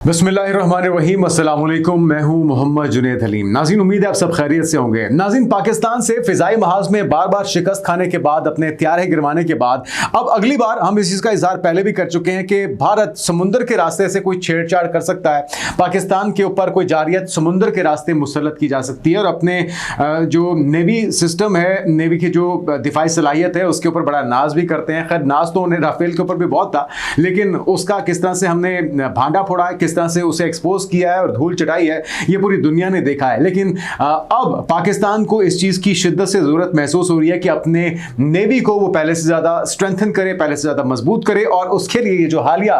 बिस्मिल्लाहिर्रहमानिर्रहीम, अस्सलाम वालेकुम। मैं हूं मोहम्मद जुनैद हलीम। नाज़रीन, उम्मीद है आप सब खैरियत से होंगे। नाज़रीन, पाकिस्तान से फ़िज़ाई महाज में बार बार शिकस्त खाने के बाद, अपने हथियार गिरवाने के बाद, अब अगली बार हम इस चीज़ का इज़हार पहले भी कर चुके हैं कि भारत समुंदर के रास्ते से कोई छेड़छाड़ कर सकता है, पाकिस्तान के ऊपर कोई जारियत समुंदर के रास्ते मुसल्लत की जा सकती है और अपने जो नेवी सिस्टम है, नेवी की जो दिफाई सलाहियत है, उसके ऊपर बड़ा नाज भी करते हैं। खैर, नाज तो उन्हें राफेल के ऊपर भी बहुत था, लेकिन उसका किस तरह से हमने भांडा फोड़ा है, किस तरह से उसे एक्सपोज किया है और धूल चटाई है, ये पूरी दुनिया ने देखा है। लेकिन अब पाकिस्तान को इस चीज की शिद्दत से जरूरत महसूस हो रही है कि अपने नेवी को वो पहले से ज्यादा स्ट्रेंथन करे, पहले से ज्यादा मजबूत करे। और उसके लिए जो हालिया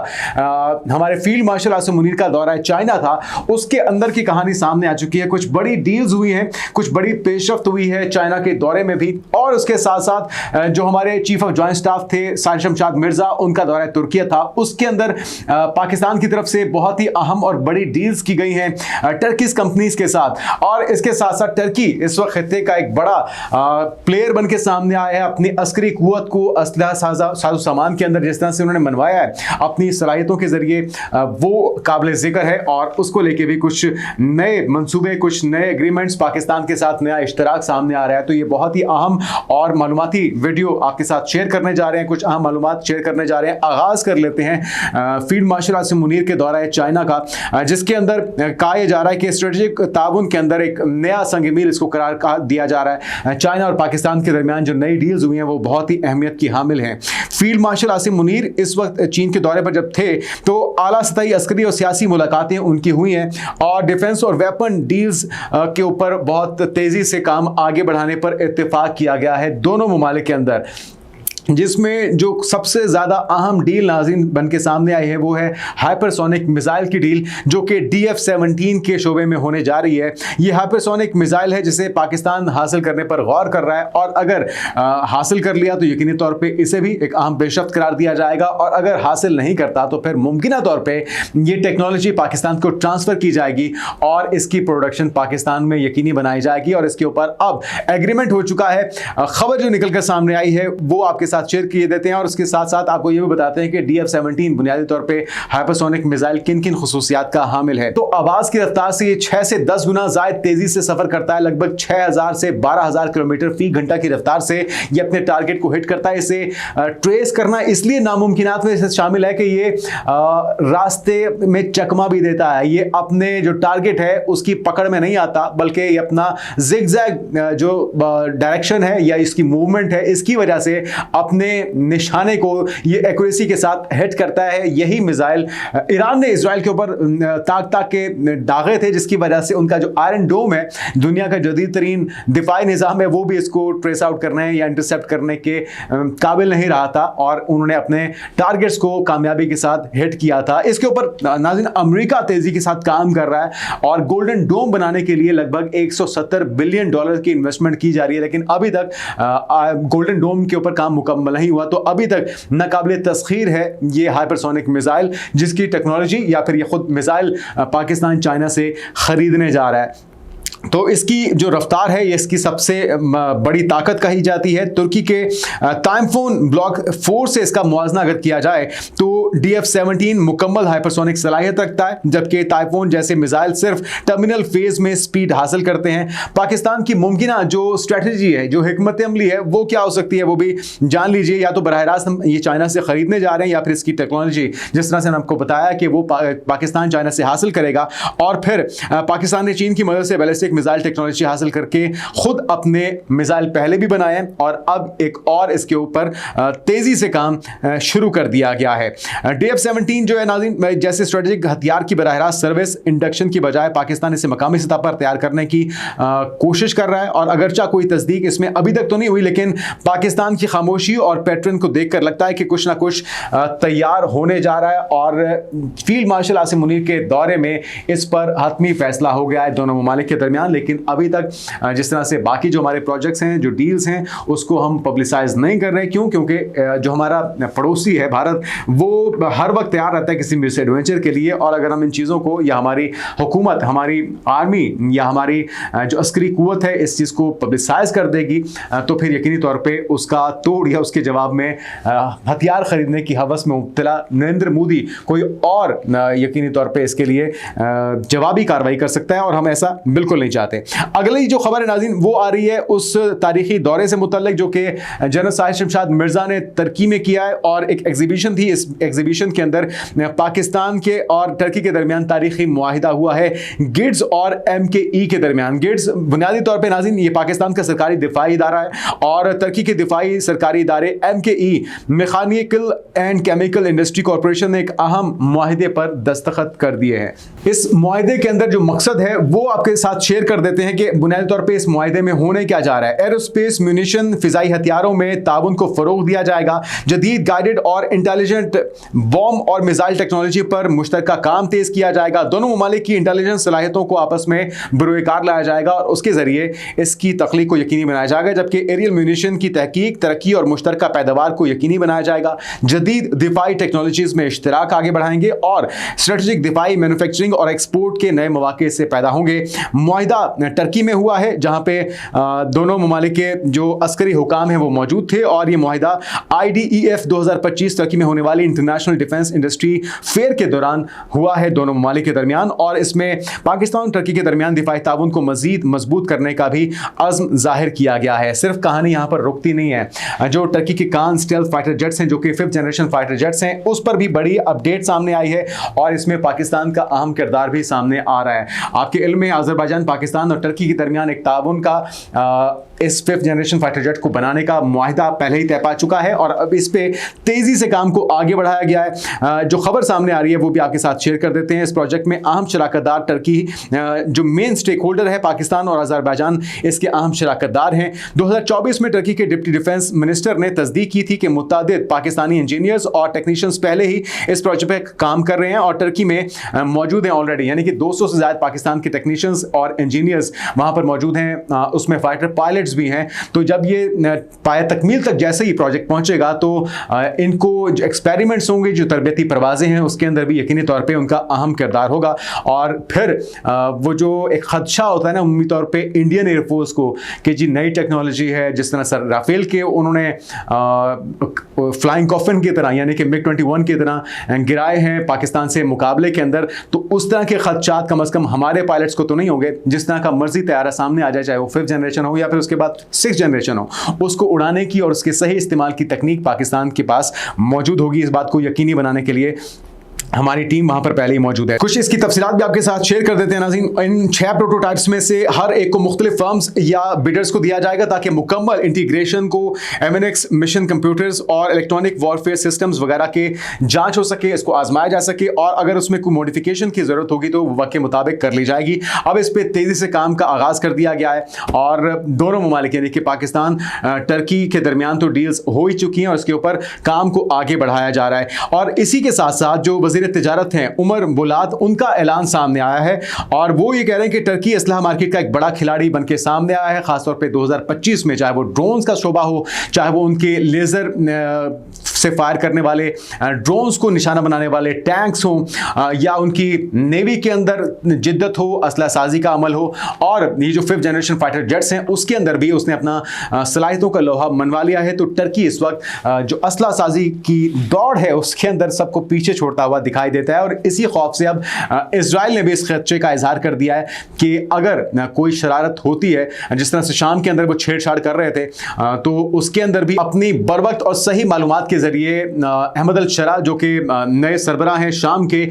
हमारे फील्ड मार्शल आसिम मुनीर का दौरा चाइना था, उसके अंदर की कहानी सामने आ चुकी है। कुछ बड़ी डील्स हुई हैं, कुछ बड़ी पेशरफ्त हुई है चाइना के दौरे में भी। और उसके साथ साथ जो हमारे चीफ ऑफ जॉइंट स्टाफ थे साजिद शमशाद मिर्जा, उनका दौरा तुर्किया था, उसके अंदर पाकिस्तान की तरफ से बहुत ही अहम और बड़ी डील्स की गई हैं टर्किश कंपनीज के साथ। और इसके साथ साथ टर्की इस वक्त खित्ते का एक बड़ा प्लेयर बन के सामने आया है। अपनी अस्करी कुव्वत को असलहा साजो सामान के अंदर जिस तरह से उन्होंने मनवाया है अपनी सलाहियतों के जरिए, वो काबिल जिक्र है। और उसको लेके भी कुछ नए मंसूबे, कुछ नए एग्रीमेंट्स, पाकिस्तान के साथ नया इश्तराक सामने आ रहा है। तो ये बहुत ही अहम और मालूमाती वीडियो आपके साथ शेयर करने जा रहे हैं, कुछ अहम मालूमात शेयर करने जा रहे हैं। आगाज कर लेते हैं फील्ड मार्शल आसिम मुनीर के दौरा चाइना का, जिसके अंदर कहा जा रहा है कि स्ट्रेटेजिक ताउन के अंदर एक नया संग मील इसको करार दिया जा रहा है। चाइना और पाकिस्तान के दरमियान जो नई डील्स हुई हैं वो बहुत ही अहमियत की हामिल हैं। फील्ड मार्शल आसिम मुनीर इस वक्त चीन के दौरे पर जब थे तो आला सतही अस्करी और सियासी मुलाकातें उनकी हुई हैं और डिफेंस और वेपन डील्स के ऊपर बहुत तेजी से काम आगे बढ़ाने पर इत्तेफाक किया गया है दोनों ममालिक के अंदर। जिसमें जो सबसे ज़्यादा अहम डील नाज़रीन बन के सामने आई है वो है हाइपरसोनिक मिसाइल की डील, जो कि DF-17 के शोबे में होने जा रही है। ये हाइपरसोनिक मिसाइल है जिसे पाकिस्तान हासिल करने पर गौर कर रहा है और अगर हासिल कर लिया तो यकीनी तौर पे इसे भी एक अहम पेशरफ्त करार दिया जाएगा, और अगर हासिल नहीं करता तो फिर मुमकिना तौर पर ये टेक्नोलॉजी पाकिस्तान को ट्रांसफ़र की जाएगी और इसकी प्रोडक्शन पाकिस्तान में यकीनी बनाई जाएगी। और इसके ऊपर अब एग्रीमेंट हो चुका है। खबर जो निकल कर सामने आई है वो आपके साथ शेयर किए देते हैं और उसके साथ साथ आपको यह भी बताते हैं कि DF-17 बुनियादी तौर पे हाइपरसोनिक मिसाइल किन किन खुसूसियात का हामिल है। तो आवाज की रफ्तार से ये 6 से 10 गुना ज्यादा तेजी से सफर करता है। लगभग 6000 से 12000 किलोमीटर फी घंटा की रफ्तार से ये अपने टारगेट को हिट करता है। इसे ट्रेस करना इसलिए नामुमकिनात में शामिल है कि ये रास्ते में चकमा भी देता है। ये अपने जो टारगेट है उसकी पकड़ में नहीं आता, बल्कि ये अपना जिगजैग जो डायरेक्शन है या इसकी मूवमेंट है, इसकी वजह से अपने निशाने को ये एक्यूरेसी के साथ हिट करता है। यही मिसाइल ईरान ने इजराइल के ऊपर ताक के दागे थे, जिसकी वजह से उनका जो आयरन डोम है, दुनिया का जदीद तरीन दिफाई निज़ाम है, वो भी इसको ट्रेस आउट करने या इंटरसेप्ट करने के काबिल नहीं रहा था और उन्होंने अपने टारगेट्स को कामयाबी के साथ हिट किया था। इसके ऊपर नाज़रीन अमेरिका तेजी के साथ काम कर रहा है और गोल्डन डोम बनाने के लिए लगभग $170 बिलियन की इन्वेस्टमेंट की जा रही है। लेकिन अभी तक गोल्डन डोम के ऊपर काम मुकम्मल नहीं हुआ। तो अभी तक नाकाबिल तस्खीर है ये हाइपरसोनिक मिसाइल, जिसकी टेक्नोलॉजी या फिर ये खुद मिसाइल पाकिस्तान चाइना से खरीदने जा रहा है। तो इसकी जो रफ्तार है ये इसकी सबसे बड़ी ताकत कही जाती है। तुर्की के टाइफून ब्लॉक 4 से इसका मुआवजा अगर किया जाए तो DF-17 मुकम्मल हाइपरसोनिक सलाहियत रखता है, जबकि टाइफून जैसे मिसाइल सिर्फ टर्मिनल फेज में स्पीड हासिल करते हैं। पाकिस्तान की मुमकिना जो स्ट्रेटजी है, जो हिकमत अमली है, वो क्या हो सकती है वो भी जान लीजिए। या तो बरह रास्त हम ये चाइना से खरीदने जा रहे हैं या फिर इसकी टेक्नोलॉजी जिस तरह से आपको बताया कि वो पाकिस्तान चाइना से हासिल करेगा और फिर पाकिस्तान ने चीन की मदद से बैलिस्टिक मिसाइल टेक्नोलॉजी हासिल करके खुद अपने मिसाइल पहले भी बनाए हैं और अब एक और इसके ऊपर तेजी से काम शुरू कर दिया गया है। DF-17 जो है नाज़रीन जैसे स्ट्रेटेजिक हथियार की बराह रास्त सर्विस इंडक्शन की बजाय पाकिस्तान इसे मकामी सतह पर तैयार करने की कोशिश कर रहा है। और अगरचा कोई तस्दीक इसमें अभी तक तो नहीं हुई, लेकिन पाकिस्तान की खामोशी और पैटर्न को देखकर लगता है कि कुछ ना कुछ तैयार होने जा रहा है। और फील्ड मार्शल आसिम मुनीर के दौरे में इस पर हतमी फैसला हो गया है दोनों ममालिक के दरमियान। दरमियान, लेकिन अभी तक जिस तरह से बाकी जो हमारे प्रोजेक्ट्स हैं, जो डील्स हैं, उसको हम पब्लिसाइज नहीं कर रहे। क्यों? क्योंकि जो हमारा पड़ोसी है भारत, वो हर वक्त तैयार रहता है किसी मिस एडवेंचर के लिए, और अगर हम इन चीज़ों को, या हमारी हुकूमत, हमारी आर्मी या हमारी जो अस्करी कुव्वत है इस चीज़ को पब्लिसाइज कर देगी, तो फिर यकीनी तौर पे उसका तोड़ या उसके जवाब में हथियार खरीदने की हवस में मुब्तला नरेंद्र मोदी कोई और यकीनी तौर पे इसके लिए जवाबी कार्रवाई कर सकता है, और हम ऐसा बिल्कुल नहीं चाहते। अगली जो खबर है नाज़रीन, वो आ रही है उस तारीखी दौरे से मुतल्लिक जो कि जनरल साहिर शमशाद मिर्जा ने तुर्की में किया है, और एक एग्जीबिशन थी। इस एग्जीबिशन के अंदर पाकिस्तान के और तुर्की के दरमियान तारीखी मुआहिदा हुआ है गिड्स और MKE के दरमियान। गिड्स बुनियादी तौर पे नाज़रीन ये पाकिस्तान का सरकारी दिफाई इदारा है, और तुर्की के दिफाई सरकारी इदारे MKE mechanical and chemical industry corporation ने एक अहम मुआहिदे पर दस्तखत कर दिए हैं। इस मुआहिदे के अंदर जो मकसद है वो आपके साथ शेयर कर देते हैं कि बुनियादी तौर पे इस मुआहिदे में होने क्या जा रहा है। एरोस्पेस, म्यूनिशन, फिजाई हथियारों में ताउन को फरोग दिया जाएगा। जदीद गाइडेड और इंटेलिजेंट बॉम्ब और मिसाइल टेक्नोलॉजी पर मुश्तरका काम तेज किया जाएगा। दोनों ममालिक की इंटेलिजेंस सलाहियतों को आपस में बरोकार लाया जाएगा, और उसके जरिए इसकी तख्लीक को यकीनी बनाया जाएगा, जबकि एरियल म्यूनिशन की तहकीक, तरक्की और मुश्तरका पैदावार को यकीनी बनाया जाएगा। जदीद दिफाई टेक्नोलॉजीज में इश्तराक आगे बढ़ाएंगे, और स्ट्रेटेजिक दिफाई मैन्युफैक्चरिंग और एक्सपोर्ट के नए मौके से पैदा होंगे। मुआहिदा तुर्की में हुआ है, जहां पे दोनों ममालिक के जो अस्करी हुकाम हैं वो मौजूद थे, और ये मुआहिदा IDEF 2025 तुर्की में होने वाली इंटरनेशनल डिफेंस इंडस्ट्री फेयर के दौरान हुआ है दोनों ममालिक के दरमियान, और इसमें पाकिस्तान और तुर्की के दरमियान दिफाई ताउन को मजीद मजबूत करने का भी अज़्म जाहिर किया गया है। सिर्फ कहानी यहाँ पर रुकती नहीं है। जो तुर्की के कान स्टेल्थ फाइटर जेट्स हैं, जो कि 5th जनरेशन फाइटर जेट्स हैं, उस पर भी बड़ी अपडेट सामने आई है, और इसमें पाकिस्तान का अहम किरदार भी सामने आ रहा है। आपके इल्म में अज़रबैजान, पाकिस्तान और तुर्की के दरमियान एक ताउन का इस 5th जनरेशन फाइटर जेट को बनाने का मुआहिदा पहले ही तय पा चुका है, और अब इस पे तेजी से काम को आगे बढ़ाया गया है। जो खबर सामने आ रही है वो भी आपके साथ शेयर कर देते हैं। इस प्रोजेक्ट में अहम शराकतदार तुर्की, जो मेन स्टेक होल्डर है, पाकिस्तान और अज़रबैजान इसके अहम शराकतदार हैं। 2024 में तुर्की के डिप्टी डिफेंस मिनिस्टर ने तस्दीक की थी कि मुतादिद पाकिस्तानी इंजीनियर्स और टेक्नीशियंस पहले ही इस प्रोजेक्ट पर काम कर रहे हैं और तुर्की में मौजूद हैं ऑलरेडी, यानी कि 200 से ज़्यादा पाकिस्तान के टेक्नीशियंस और इंजीनियर्स वहाँ पर मौजूद हैं। उसमें फाइटर पायलट्स भी हैं। तो जब ये पाया तकमील तक जैसे ही प्रोजेक्ट पहुंचेगा, तो इनको जो एक्सपेरिमेंट्स होंगे, जो तरबियती परवाजें हैं, उसके अंदर भी यकीनी तौर पे उनका अहम किरदार होगा। और फिर वो जो एक खदशा होता है ना उम्मीद तौर पे इंडियन एयरफोर्स को कि जी नई टेक्नोलॉजी है, जिस तरह सर राफेल के उन्होंने फ्लाइंग कॉफिन की तरह यानी कि MiG-21 की तरह गिराए हैं पाकिस्तान से मुकाबले के अंदर, तो उस तरह के खदशात कम अज़ कम हमारे पायलट्स को तो नहीं होंगे। जिस तरह का मर्जी तैयारा सामने आ जाए, चाहे वो 5th जनरेशन हो या फिर उसके बाद 6th जनरेशन हो, उसको उड़ाने की और उसके सही इस्तेमाल की तकनीक पाकिस्तान के पास मौजूद होगी। इस बात को यकीनी बनाने के लिए हमारी टीम वहां पर पहले ही मौजूद है। कुछ इसकी तफसीलात भी आपके साथ शेयर कर देते हैं नाज़रीन। इन 6 प्रोटोटाइप्स में से हर एक को मुख्तलिफ फर्म्स या बिडर्स को दिया जाएगा ताकि मुकम्मल इंटीग्रेशन को MNX मिशन कंप्यूटर्स और इलेक्ट्रॉनिक वॉरफेयर सिस्टम्स वगैरह के जांच हो सके, इसको आजमाया जा सके, और अगर उसमें कोई मॉडिफिकेशन की ज़रूरत होगी तो वक्त के मुताबिक कर ली जाएगी। अब इस पर तेज़ी से काम का आगाज़ कर दिया गया है, और दोनों ममालिक यानी कि पाकिस्तान तुर्की के दरमियान तो डील्स हो ही चुकी हैं, और इसके ऊपर काम को आगे बढ़ाया जा रहा है। और इसी के साथ साथ जो वज़ीर तिजारत हैं उमर बुलात, उनका ऐलान सामने आया है, और वो ये कह रहे हैं कि तुर्की असलहा मार्केट का एक बड़ा खिलाड़ी बनके सामने आया है, खासतौर पे 2025 में, चाहे वो ड्रोन्स का शोबा हो, चाहे वो उनके लेज़र से फायर करने वाले ड्रोन्स को निशाना बनाने वाले टैंक्स हों, या उनकी नेवी के अंदर जिद्दत हो, असला साजी का अमल हो, और ये जो 5th जनरेशन फाइटर जेट्स हैं उसके अंदर भी उसने अपना सलाहियतों का लोहा मनवा लिया है। तो तुर्की इस वक्त जो असला साजी की दौड़ है उसके अंदर सबको पीछे छोड़ता हुआ दिखाई देता है, और इसी खौफ से अब इजराइल ने भी इस खदशे का इजहार कर दिया है कि अगर कोई शरारत होती है, जिस तरह से शाम के अंदर वो छेड़छाड़ कर रहे थे, तो उसके अंदर भी अपनी बरवक्त और सही मालूमात के जरिए अहमद अल शरा जो कि नए सरबराह हैं शाम के,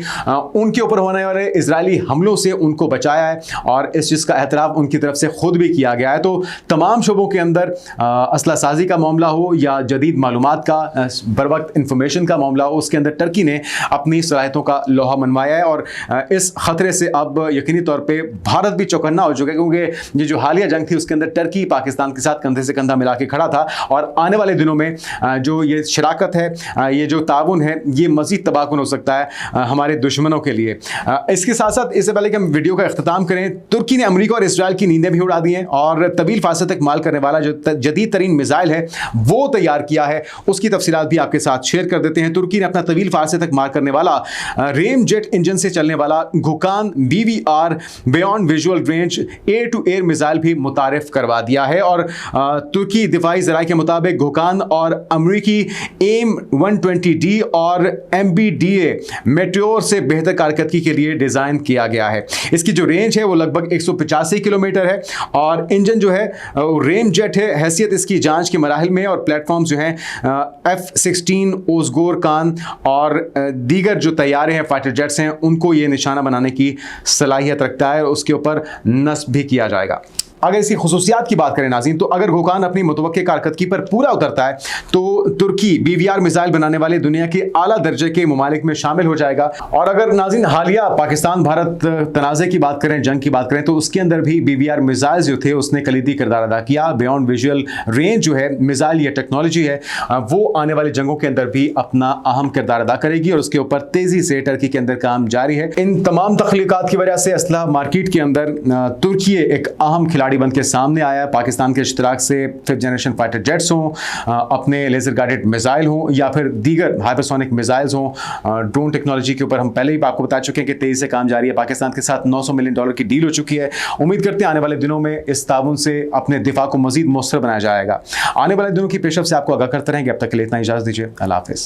उनके ऊपर होने वाले इजरायली हमलों से उनको बचाया है, और इस चीज़ का एहतराम उनकी तरफ से खुद भी किया गया है। तो तमाम शोबों के अंदर असला साजी का मामला हो या जदीद मालूमात का, बरवक्त इंफॉर्मेशन का मामला हो, उसके अंदर तुर्की ने अपनी सलाहियतों का लोहा मनवाया है, और इस खतरे से अब यकीनी तौर पे भारत भी चौकन्ना हो चुका है, क्योंकि ये जो हालिया जंग थी उसके अंदर तुर्की पाकिस्तान के साथ कंधे से कंधा मिला के खड़ा था, और आने वाले दिनों में जो ये शराकत ताकत है, ये जो ताउन है, ये मज़ीद तबाहकुन हो सकता है हमारे दुश्मनों के लिए। इसके साथ साथ इससे पहले कि हम वीडियो का अख्ताम करें, तुर्की ने अमेरिका और इसराइल की नींदें भी उड़ा दी हैं और तवील फासले तक मार करने वाला जो जदीद तरीन मिसाइल है वो तैयार किया है। उसकी तफसीलात भी आपके साथ शेयर कर देते हैं। तुर्की ने अपना तवील फासले तक मार करने वाला रेम जेट इंजन से चलने वाला गुकान BVR beyond visual range air to air missile भी मुतारिफ करवा दिया है। और तुर्की दिफाई ज़राए के मुताबिक गुकान और अमरीकी AIM-120D और MBDA मेट्योर से बेहतर कारकर्दगी के लिए डिज़ाइन किया गया है। इसकी जो रेंज है वो लगभग 185 किलोमीटर है और इंजन जो है रेम जेट है। हैसियत इसकी जांच के मराहिल में और प्लेटफॉर्म जो हैं F-16 ओज़गोर कान और दीगर जो तैयारे हैं फाइटर जेट्स हैं उनको ये निशाना बनाने की सलाहियत रखता है और उसके ऊपर नस्ब भी किया जाएगा। अगर इसकी खुसूसियात की बात करें नाज़रीन, तो अगर गुकान अपनी मुतवक्के कारकर्दगी पर पूरा उतरता है तो तुर्की BVR मिसाइल बनाने वाले दुनिया के आला दर्जे के ममालिक में शामिल हो जाएगा। और अगर नाज़रीन हालिया पाकिस्तान भारत तनाज़े की बात करें, जंग की बात करें, तो उसके अंदर भी BVR मिसाइल जो थे उसने कलीदी किरदार अदा किया। बियॉन्ड विजुअल रेंज जो है मिसाइल या टेक्नोलॉजी है वो आने वाली जंगों के अंदर भी अपना अहम किरदार अदा करेगी और उसके ऊपर तेज़ी से टर्की के अंदर काम जारी है। इन तमाम तख्लीकात की वजह से असलहा मार्केट के अंदर तुर्की एक अहम खिलाड़ी बन के सामने आया। पाकिस्तान के इश्तराक से 5th जनरेशन फाइटर जेट्स हों, अपने लेजर गाइडेड मिसाइल हों या फिर दीगर हाइपरसोनिक मिसाइल्स हों, ड्रोन टेक्नोलॉजी के ऊपर हम पहले ही आपको बता चुके हैं कि तेजी से काम जारी है। पाकिस्तान के साथ $900 मिलियन की डील हो चुकी है। उम्मीद करते हैं आने वाले दिनों में इस ताउन से अपने दिफा को मजीद मौसर बनाया जाएगा। आने वाले दिनों की पेशरफ से आपको आगाह करते रहेंगे। अब तक के लिए इतना इजाज़त दीजिए। अल्लाह हाफिज़।